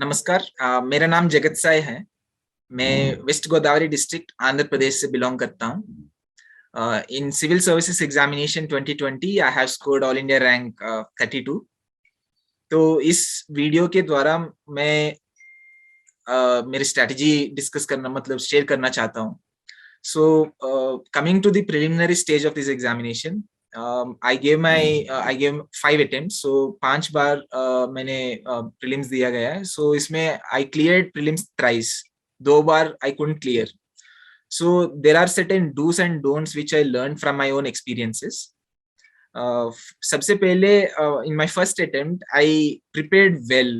नमस्कार। मेरा नाम जगत साय है। मैं वेस्ट गोदावरी डिस्ट्रिक्ट आंध्र प्रदेश से बिलोंग करता हूँ। In civil services examination 2020 I have scored all India rank 32। तो इस वीडियो के द्वारा मैं मेरी स्ट्रैटेजी डिस्कस करना मतलब शेयर करना चाहता हूँ। So coming to the preliminary stage of this examination, I gave 5 attempt. So 5 बार मैंने प्रीलिम्स दिया गया है। सो इसमें आई क्लियर्ड प्रीलिम्स थ्राइस। 2 बार I couldn't clear. So there are certain do's and don'ts which I learned from my own experiences. सबसे पहले, in my first attempt, I prepared well.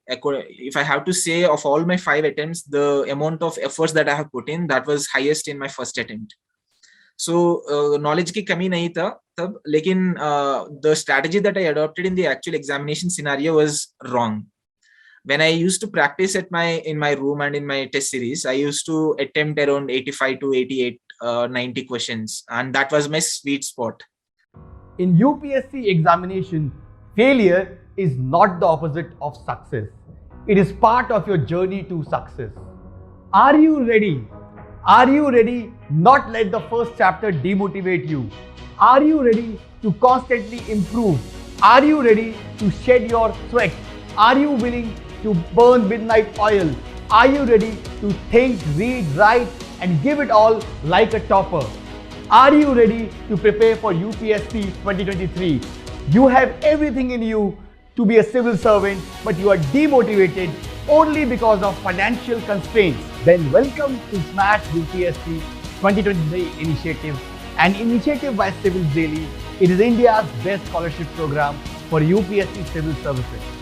If I have to say, of all my 5 attempts, the amount of efforts that I have put in, that was highest in my first attempt. So knowledge की कमी नहीं था तब, लेकिन the strategy that I adopted in the actual examination scenario was wrong. When I used to practice at in my room and in my test series, I used to attempt around 85 to 88, 90 questions, and that was my sweet spot. In UPSC examination, failure is not the opposite of success. It is part of your journey to success. Are you ready? Are you ready? Not let the first chapter demotivate you. Are you ready to constantly improve? Are you ready to shed your sweat? Are you willing to burn midnight oil? Are you ready to think, read, write, and give it all like a topper? Are you ready to prepare for UPSC 2023? You have everything in you to be a civil servant, but you are demotivated only because of financial constraints. Then welcome to Smash UPSC 2023 initiative, an initiative by Civils Daily. It is India's best scholarship program for UPSC civil services.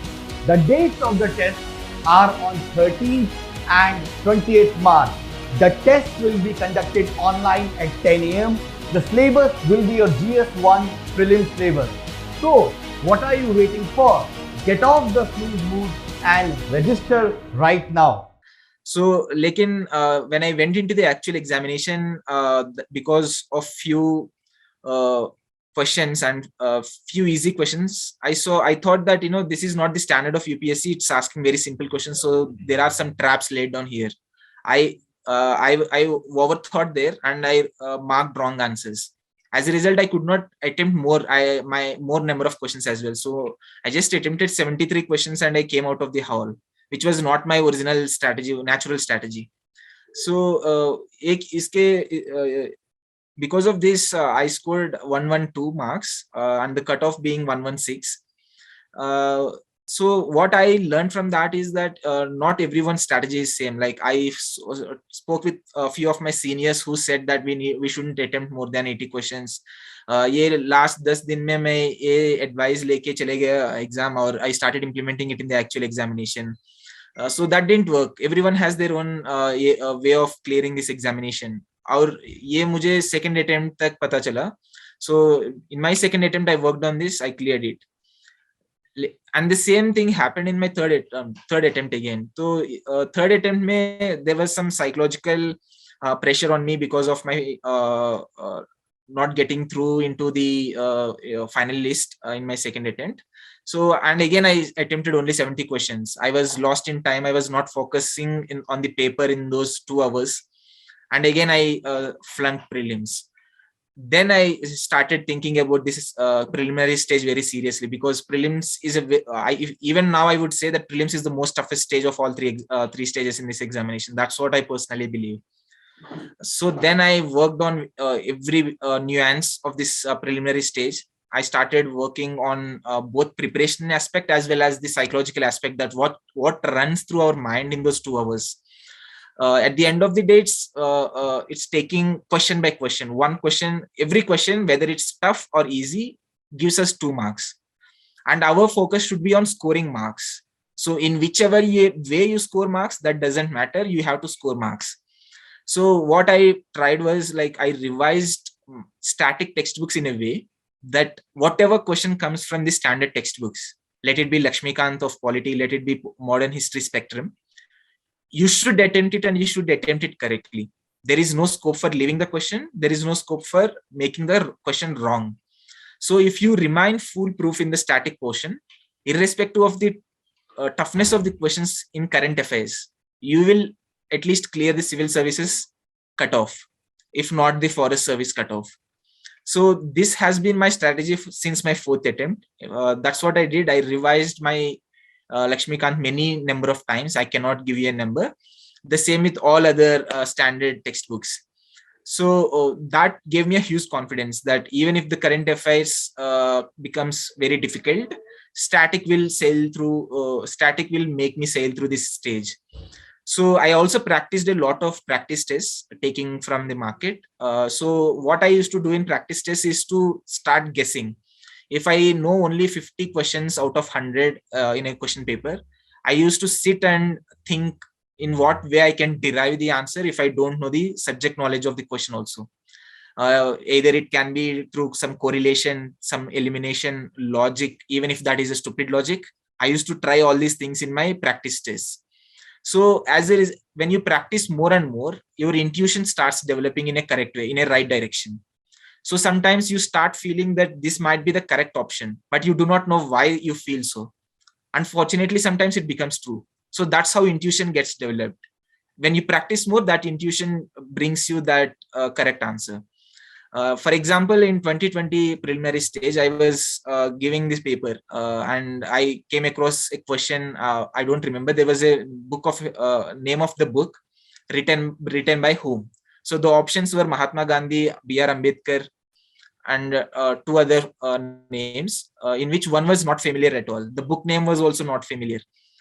The dates of the test are on 13th and 28th March. The test will be conducted online at 10 a.m. The syllabus will be your GS1 prelims syllabus. So, what are you waiting for? Get off the snooze mood and register right now. So, lekin when I went into the actual examination, because of few questions and few easy questions, I thought that this is not the standard of UPSC. It's asking very simple questions, so there are some traps laid down here. I overthought there, and I marked wrong answers. As a result, I could not attempt my more number of questions as well. So I just attempted 73 questions and I came out of the hall, which was not my original strategy, natural strategy. So because of this, I scored 112 marks, and the cutoff being 116. So what I learned from that is that not everyone's strategy is same. Like I spoke with a few of my seniors who said that we shouldn't attempt more than 80 questions. ये last 10 दिन में मैं ये advice लेके चले गया exam, और I started implementing it in the actual examination. So that didn't work. Everyone has their own way of clearing this examination. और ये मुझे second attempt तक पता चला. So in my second attempt, I worked on this. I cleared it. And the same thing happened in my third attempt again. So third attempt there was some psychological pressure on me because of my not getting through into the final list in my second attempt. So, and again I attempted only 70 questions. I was lost in time. I was not focusing on the paper in those 2 hours, and again I flunked prelims. Then I started thinking about this preliminary stage very seriously, because prelims is even now I would say that prelims is the most toughest stage of all three stages in this examination. That's what I personally believe. So then I worked on every nuance of this preliminary stage. I started working on both preparation aspect as well as the psychological aspect, that what runs through our mind in those 2 hours. At the end of the day, it's taking question by question. One question, every question, whether it's tough or easy, gives us 2 marks. And our focus should be on scoring marks. So in whichever way you score marks, that doesn't matter. You have to score marks. So what I tried was, like, I revised static textbooks in a way that whatever question comes from the standard textbooks, let it be Lakshmikant of polity, let it be modern history spectrum, you should attempt it, and you should attempt it correctly. There is no scope for leaving the question. There is no scope for making the question wrong. So if you remain foolproof in the static portion, irrespective of the toughness of the questions in current affairs, you will at least clear the civil services cutoff, if not the forest service cutoff. So this has been my strategy since my fourth attempt. That's what I did. I revised my Lakshmikant many number of times. I cannot give you a number. The same with all other standard textbooks. So that gave me a huge confidence that even if the current affairs becomes very difficult, static will sail through. Static will make me sail through this stage. So I also practiced a lot of practice tests taking from the market. So what I used to do in practice tests is to start guessing. If I know only 50 questions out of 100 in a question paper, I used to sit and think in what way I can derive the answer if I don't know the subject knowledge of the question also. Either it can be through some correlation, some elimination logic, even if that is a stupid logic. I used to try all these things in my practice tests. So as it is, when you practice more and more, your intuition starts developing in a correct way, in a right direction. So sometimes you start feeling that this might be the correct option, but you do not know why you feel so. Unfortunately, sometimes it becomes true. So that's how intuition gets developed. When you practice more, that intuition brings you that correct answer. For example, in 2020 preliminary stage, I was giving this paper and I came across a question. I don't remember. There was a book of name of the book written by whom. So the options were Mahatma Gandhi, B.R. Ambedkar, and two other names, in which one was not familiar at all. The book name was also not familiar.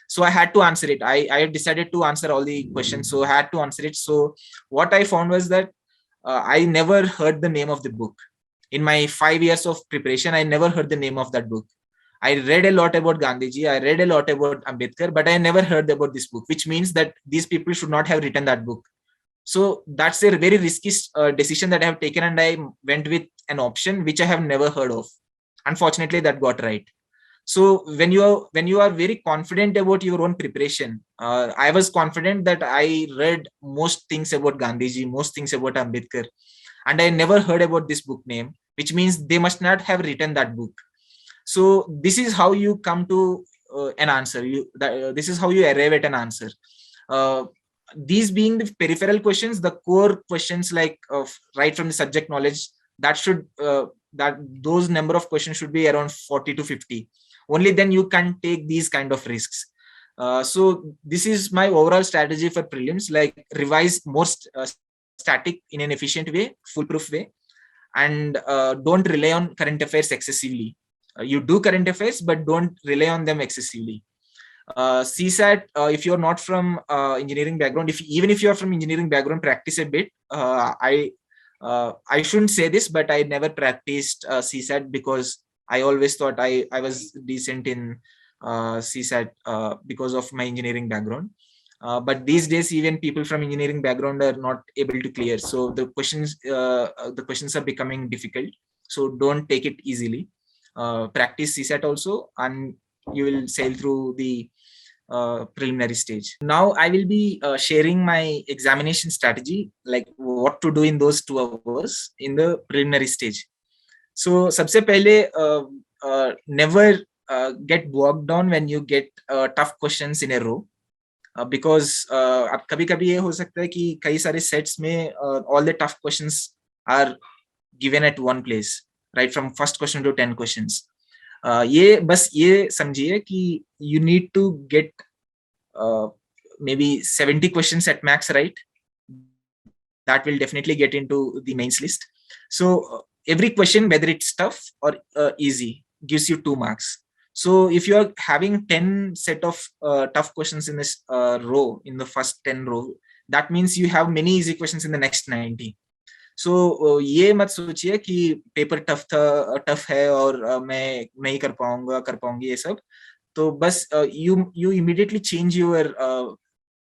So I had to answer it. I decided to answer all the questions. So I had to answer it. So what I found was that I never heard the name of the book. In my 5 years of preparation, I never heard the name of that book. I read a lot about Gandhiji, I read a lot about Ambedkar, but I never heard about this book, which means that these people should not have written that book. So that's a very risky decision that I have taken, and I went with an option which I have never heard of. Unfortunately, that got right. So when you are very confident about your own preparation, I was confident that I read most things about Gandhiji, most things about Ambedkar, and I never heard about this book name, which means they must not have written that book. So this is how you come to an answer. This is how you arrive at an answer. uh, these being the peripheral questions, the core questions like right from the subject knowledge, that should that those number of questions should be around 40 to 50. Only then you can take these kind of risks. So this is my overall strategy for prelims, like revise more static in an efficient way, foolproof way, and don't rely on current affairs excessively. You do current affairs, but don't rely on them excessively. CSAT, if you're not from engineering background, even if you're from engineering background, practice a bit. I shouldn't say this, but I never practiced CSAT because I always thought I was decent in CSAT because of my engineering background. But these days, even people from engineering background are not able to clear. So the questions are becoming difficult. So don't take it easily. Practice CSAT also, and you will sail through the preliminary stage. Now I will be sharing my examination strategy, like what to do in those 2 hours in the preliminary stage. So सबसे पहले never get bogged down when you get tough questions in a row. Because अब कभी कभी ये हो सकता है कि कई सारे सेट्स में all the tough questions are given at one place, right from first question to 10 questions. ये बस ये समझिए कि you need to get maybe 70 questions at max, right? That will definitely get into the mains list. So every question, whether it's tough or easy, gives you 2 marks. So if you are having 10 set of tough questions in this row, in the first 10 row, that means you have many easy questions in the next 90. सो ये मत सोचिए कि paper tough है और मैं नहीं कर पाऊंगी ये सब. तो बस you immediately change your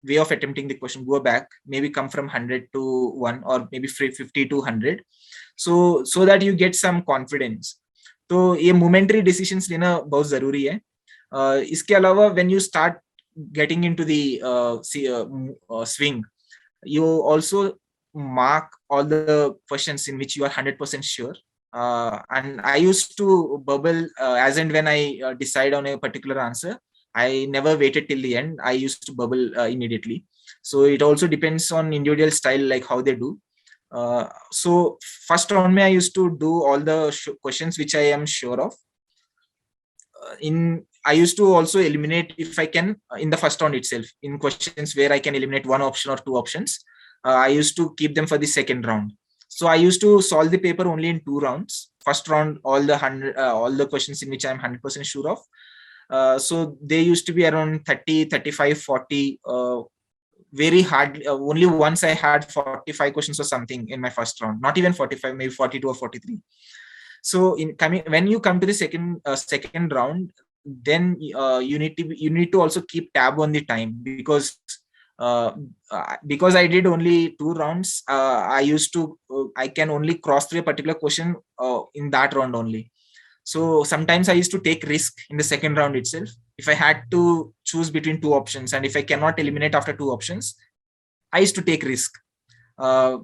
way of attempting the question, go back, maybe come from 100 to 1 or maybe 50 to 100, so that you get some confidence. तो ये momentary decisions लेना बहुत जरूरी है. इसके अलावा when you start getting into the swing, you also mark all the questions in which you are 100% sure. And I used to bubble as and when I decide on a particular answer. I never waited till the end. I used to bubble immediately. So it also depends on individual style, like how they do. So first round, I used to do all the questions which I am sure of. I used to also eliminate, if I can, in the first round itself, in questions where I can eliminate one option or two options. I used to keep them for the second round. So I used to solve the paper only in 2 rounds. First round, all the questions in which I'm 100% sure of. So they used to be around 30, 35, 40. Very hard. Only once I had 45 questions or something in my first round. Not even 45, maybe 42 or 43. So when you come to the second round, then you need to also keep tab on the time, because I did only 2 rounds. I can only cross through a particular question in that round only. So sometimes I used to take risk in the second round itself. If I had to choose between two options, and if I cannot eliminate after two options, I used to take risk. Uh,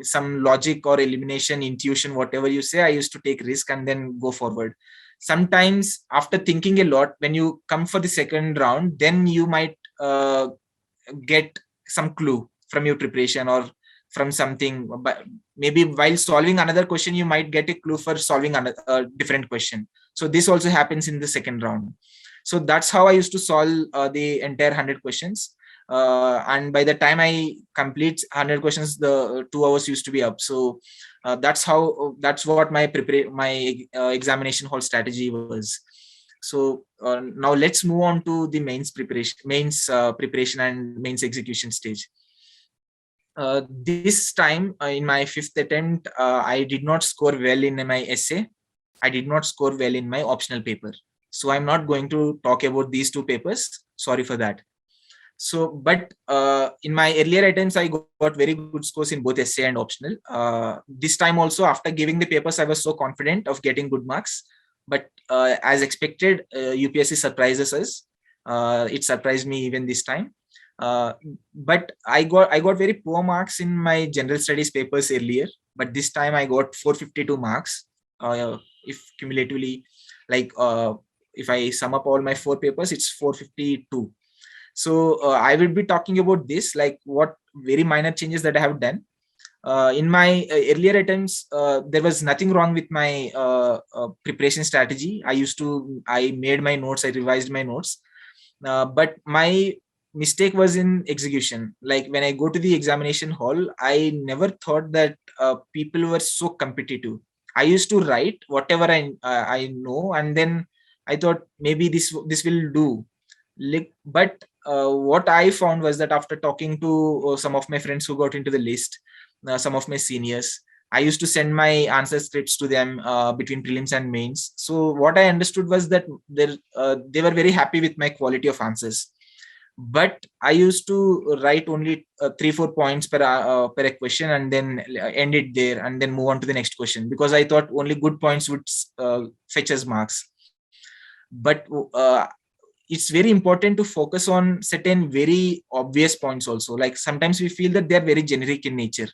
some logic or elimination, intuition, whatever you say, I used to take risk and then go forward. Sometimes after thinking a lot, when you come for the second round, then you might get some clue from your preparation or from something. But maybe while solving another question, you might get a clue for solving a different question. So this also happens in the second round. So that's how I used to solve the entire 100 questions. And by the time I complete 100 questions, the 2 hours used to be up. So that's what my examination hall strategy was. So now let's move on to the mains preparation and mains execution stage. This time in my fifth attempt, I did not score well in my essay. I did not score well in my optional paper. So I'm not going to talk about these two papers. Sorry for that. So, but in my earlier attempts, I got very good scores in both essay and optional. This time also, after giving the papers, I was so confident of getting good marks. But as expected, UPSC surprises us. It surprised me even this time. But I got very poor marks in my general studies papers earlier. But this time I got 452 marks. If cumulatively, like if I sum up all my 4 papers, it's 452. So I will be talking about this, like what very minor changes that I have done. In my earlier attempts, there was nothing wrong with my preparation strategy. I made my notes, I revised my notes. But my mistake was in execution. Like when I go to the examination hall, I never thought that people were so competitive. I used to write whatever I know, and then I thought maybe this will do. But what I found was that after talking to some of my friends who got into the list, some of my seniors, I used to send my answer scripts to them between prelims and mains. So what I understood was that they were very happy with my quality of answers. But I used to write only 3-4 points per question, and then end it there and then move on to the next question, because I thought only good points would fetch us marks. But it's very important to focus on certain very obvious points also. Like sometimes we feel that they are very generic in nature,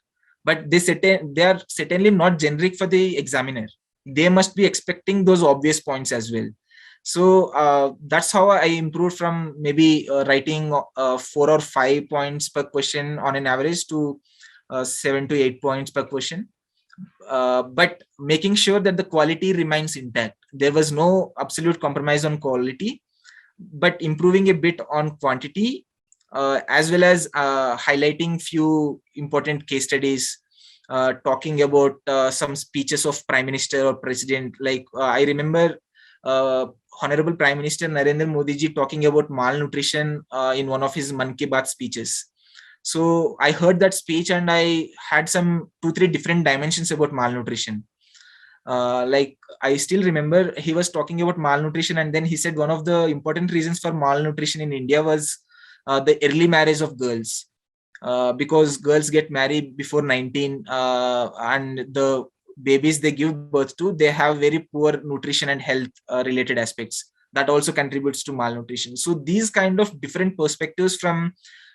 but they are certainly not generic for the examiner. They must be expecting those obvious points as well. So that's how I improved from maybe writing 4 or 5 points per question on an average to 7 to 8 points per question. But making sure that the quality remains intact. There was no absolute compromise on quality, but improving a bit on quantity, as well as highlighting few important case studies, talking about some speeches of Prime Minister or President. Like I remember Honorable Prime Minister Narendra Modi ji talking about malnutrition in one of his Mann Ki Baat speeches. So I heard that speech and I had some 2-3 different dimensions about malnutrition. Like I still remember he was talking about malnutrition, and then he said one of the important reasons for malnutrition in India was the early marriage of girls, because girls get married before 19, and the babies they give birth to, they have very poor nutrition and health related aspects that also contributes to malnutrition. So these kind of different perspectives from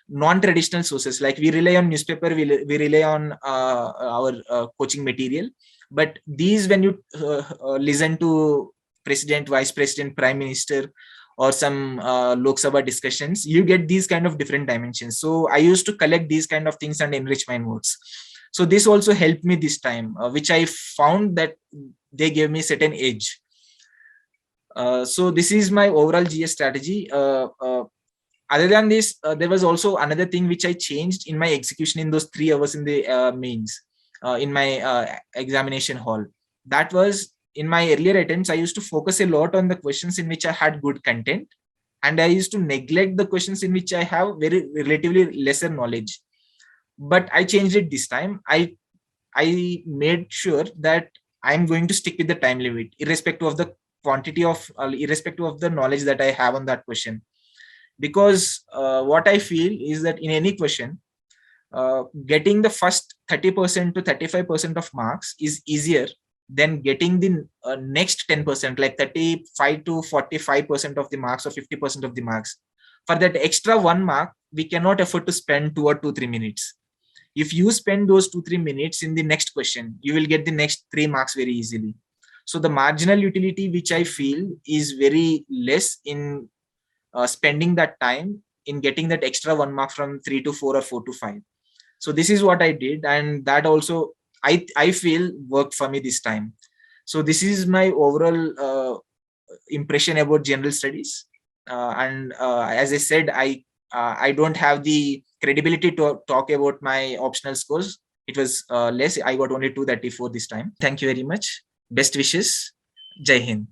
non-traditional sources, like we rely on newspaper, we rely on our coaching material, but these when you listen to president, vice president, prime minister, or some Lok Sabha discussions, you get these kind of different dimensions. So I used to collect these kind of things and enrich my notes. So this also helped me this time, which I found that they gave me certain edge. So this is my overall GS strategy. Other than this, there was also another thing which I changed in my execution in those 3 hours in the mains, in my examination hall. That was, in my earlier attempts, I used to focus a lot on the questions in which I had good content, and I used to neglect the questions in which I have very relatively lesser knowledge. But I changed it this time. I made sure that I'm going to stick with the time limit, irrespective of the quantity of, irrespective of the knowledge that I have on that question. Because what I feel is that in any question, getting the first 30% to 35% of marks is easier than getting the next 10%, like 35 to 45% of the marks or 50% of the marks. For that extra 1 mark, we cannot afford to spend 2 or 3 minutes. If you spend those 2-3 minutes in the next question, you will get the next 3 marks very easily. So the marginal utility which I feel is very less in spending that time in getting that extra 1 mark from 3 to 4 or 4 to 5. So this is what I did, and that also I feel worked for me this time. So this is my overall impression about general studies. And as I said, I don't have the credibility to talk about my optional scores. It was less. I got only 234 this time. Thank you very much. Best wishes. Jai Hind.